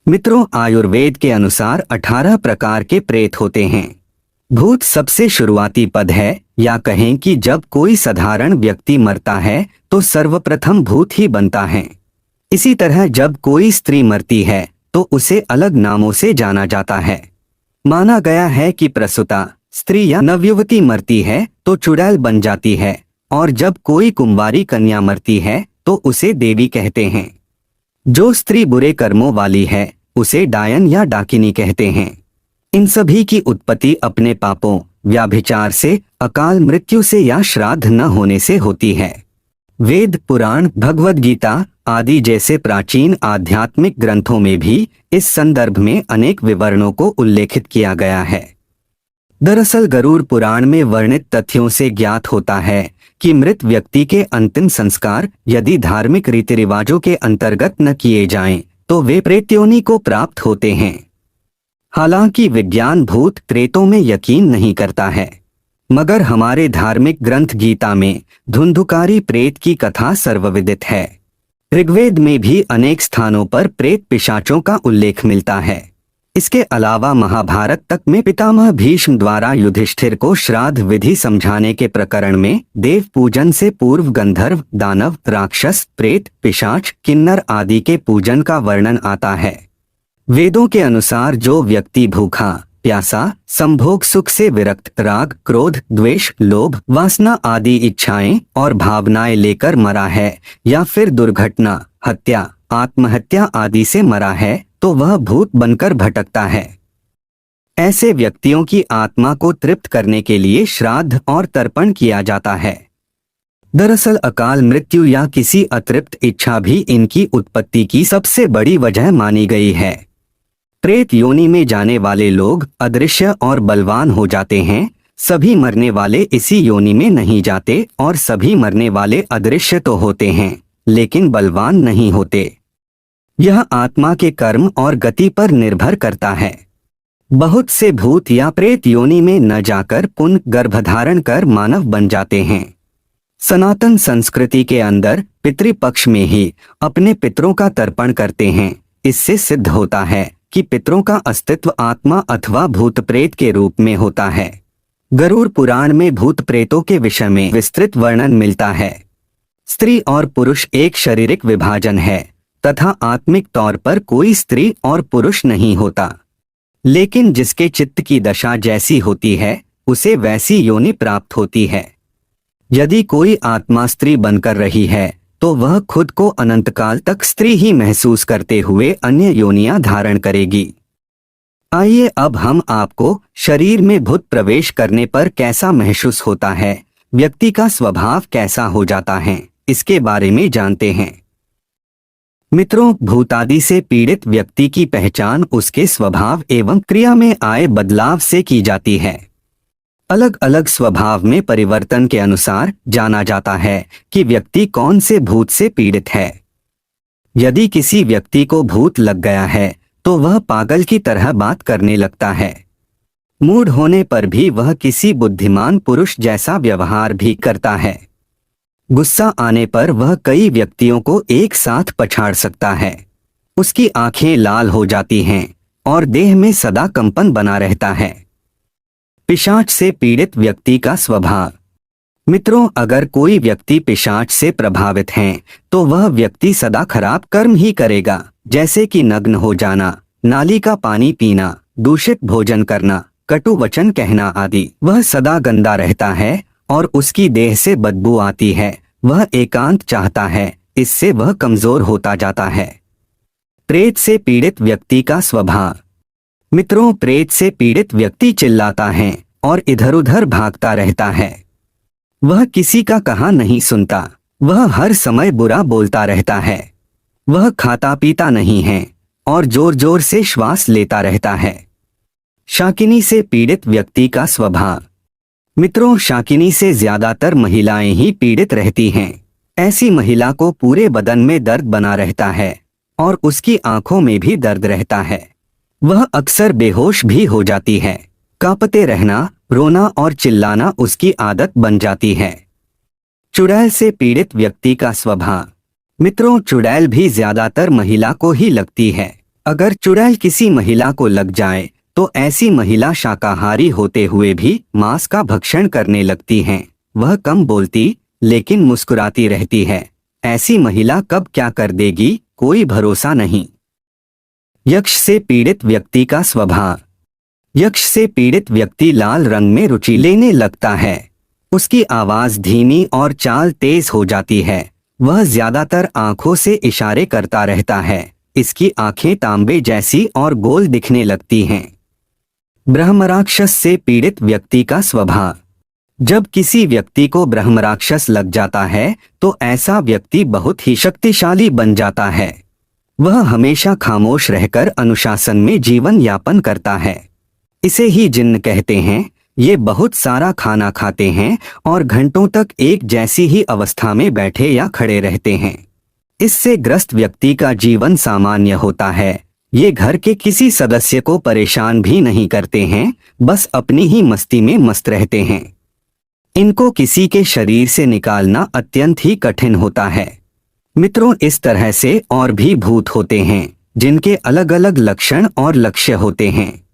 मित्रों, आयुर्वेद के अनुसार 18 प्रकार के प्रेत होते हैं। भूत सबसे शुरुआती पद है, या कहें कि जब कोई साधारण व्यक्ति मरता है तो सर्वप्रथम भूत ही बनता है। इसी तरह जब कोई स्त्री मरती है तो उसे अलग नामों से जाना जाता है। माना गया है कि प्रसूता स्त्री या नवयुवती मरती है तो चुड़ैल बन जाती है, और जब कोई कुंवारी कन्या मरती है तो उसे देवी कहते हैं। जो स्त्री बुरे कर्मों वाली है उसे डायन या डाकिनी कहते हैं। इन सभी की उत्पत्ति अपने पापों, व्याभिचार से, अकाल मृत्यु से या श्राद्ध न होने से होती है। वेद, पुराण, भगवद गीता आदि जैसे प्राचीन आध्यात्मिक ग्रंथों में भी इस संदर्भ में अनेक विवरणों को उल्लेखित किया गया है। दरअसल गरुड़ पुराण में वर्णित तथ्यों से ज्ञात होता है कि मृत व्यक्ति के अंतिम संस्कार यदि धार्मिक रीति रिवाजों के अंतर्गत न किए जाएं, तो वे प्रेत्योनि को प्राप्त होते हैं। हालांकि विज्ञान भूत प्रेतों में यकीन नहीं करता है, मगर हमारे धार्मिक ग्रंथ गीता में धुंधुकारी प्रेत की कथा सर्वविदित है। ऋग्वेद में भी अनेक स्थानों पर प्रेत पिशाचों का उल्लेख मिलता है। इसके अलावा महाभारत तक में पितामह भीष्म द्वारा युधिष्ठिर को श्राद्ध विधि समझाने के प्रकरण में देव पूजन से पूर्व गंधर्व, दानव, राक्षस, प्रेत, पिशाच, किन्नर आदि के पूजन का वर्णन आता है। वेदों के अनुसार जो व्यक्ति भूखा, प्यासा, संभोग सुख से विरक्त, राग, क्रोध, द्वेष, लोभ, वासना आदि इच्छाएं और भावनाएं लेकर मरा है, या फिर दुर्घटना, हत्या, आत्महत्या आदि से मरा है, तो वह भूत बनकर भटकता है। ऐसे व्यक्तियों की आत्मा को तृप्त करने के लिए श्राद्ध और तर्पण किया जाता है। दरअसल अकाल मृत्यु या किसी अतृप्त इच्छा भी इनकी उत्पत्ति की सबसे बड़ी वजह मानी गई है। प्रेत योनि में जाने वाले लोग अदृश्य और बलवान हो जाते हैं। सभी मरने वाले इसी योनि में नहीं जाते, और सभी मरने वाले अदृश्य तो होते हैं लेकिन बलवान नहीं होते। यह आत्मा के कर्म और गति पर निर्भर करता है। बहुत से भूत या प्रेत योनि में न जाकर पुनः गर्भधारण कर मानव बन जाते हैं। सनातन संस्कृति के अंदर पितृपक्ष में ही अपने पितरों का तर्पण करते हैं। इससे सिद्ध होता है कि पितरों का अस्तित्व आत्मा अथवा भूत प्रेत के रूप में होता है। गरुड़ पुराण में भूत प्रेतों के विषय में विस्तृत वर्णन मिलता है। स्त्री और पुरुष एक शारीरिक विभाजन है तथा आत्मिक तौर पर कोई स्त्री और पुरुष नहीं होता, लेकिन जिसके चित्त की दशा जैसी होती है उसे वैसी योनि प्राप्त होती है। यदि कोई आत्मा स्त्री बनकर रही है तो वह खुद को अनंतकाल तक स्त्री ही महसूस करते हुए अन्य योनियां धारण करेगी। आइए अब हम आपको शरीर में भूत प्रवेश करने पर कैसा महसूस होता है, व्यक्ति का स्वभाव कैसा हो जाता है, इसके बारे में जानते हैं। मित्रों, भूतादि से पीड़ित व्यक्ति की पहचान उसके स्वभाव एवं क्रिया में आए बदलाव से की जाती है। अलग अलग स्वभाव में परिवर्तन के अनुसार जाना जाता है कि व्यक्ति कौन से भूत से पीड़ित है। यदि किसी व्यक्ति को भूत लग गया है तो वह पागल की तरह बात करने लगता है। मूढ़ होने पर भी वह किसी बुद्धिमान पुरुष जैसा व्यवहार भी करता है। गुस्सा आने पर वह कई व्यक्तियों को एक साथ पछाड़ सकता है। उसकी आंखें लाल हो जाती हैं और देह में सदा कंपन बना रहता है। पिशाच से पीड़ित व्यक्ति का स्वभाव। मित्रों, अगर कोई व्यक्ति पिशाच से प्रभावित है तो वह व्यक्ति सदा खराब कर्म ही करेगा, जैसे कि नग्न हो जाना, नाली का पानी पीना, दूषित भोजन करना, कटु वचन कहना आदि। वह सदा गंदा रहता है और उसकी देह से बदबू आती है। वह एकांत चाहता है, इससे वह कमजोर होता जाता है। प्रेत से पीड़ित व्यक्ति का स्वभाव। मित्रों, प्रेत से पीड़ित व्यक्ति चिल्लाता है और इधर उधर भागता रहता है। वह किसी का कहा नहीं सुनता। वह हर समय बुरा बोलता रहता है। वह खाता पीता नहीं है और जोर जोर से श्वास लेता रहता है। शाकिनी से पीड़ित व्यक्ति का स्वभाव। मित्रों, शाकिनी से ज्यादातर महिलाएं ही पीड़ित रहती हैं। ऐसी महिला को पूरे बदन में दर्द बना रहता है और उसकी आंखों में भी दर्द रहता है। वह अक्सर बेहोश भी हो जाती है। कांपते रहना, रोना और चिल्लाना उसकी आदत बन जाती है। चुड़ैल से पीड़ित व्यक्ति का स्वभाव। मित्रों, चुड़ैल भी ज्यादातर महिला को ही लगती है। अगर चुड़ैल किसी महिला को लग जाए तो ऐसी महिला शाकाहारी होते हुए भी मांस का भक्षण करने लगती हैं। वह कम बोलती लेकिन मुस्कुराती रहती है। ऐसी महिला कब क्या कर देगी, कोई भरोसा नहीं। यक्ष से पीड़ित व्यक्ति का स्वभाव। यक्ष से पीड़ित व्यक्ति लाल रंग में रुचि लेने लगता है। उसकी आवाज धीमी और चाल तेज हो जाती है। वह ज्यादातर आंखों से इशारे करता रहता है। इसकी आंखें तांबे जैसी और गोल दिखने लगती हैं। ब्रह्मराक्षस से पीड़ित व्यक्ति का स्वभाव। जब किसी व्यक्ति को ब्रह्मराक्षस लग जाता है तो ऐसा व्यक्ति बहुत ही शक्तिशाली बन जाता है। वह हमेशा खामोश रहकर अनुशासन में जीवन यापन करता है। इसे ही जिन्न कहते हैं। ये बहुत सारा खाना खाते हैं और घंटों तक एक जैसी ही अवस्था में बैठे या खड़े रहते हैं। इससे ग्रस्त व्यक्ति का जीवन सामान्य होता है। ये घर के किसी सदस्य को परेशान भी नहीं करते हैं, बस अपनी ही मस्ती में मस्त रहते हैं। इनको किसी के शरीर से निकालना अत्यंत ही कठिन होता है। मित्रों, इस तरह से और भी भूत होते हैं जिनके अलग अलग लक्षण और लक्ष्य होते हैं।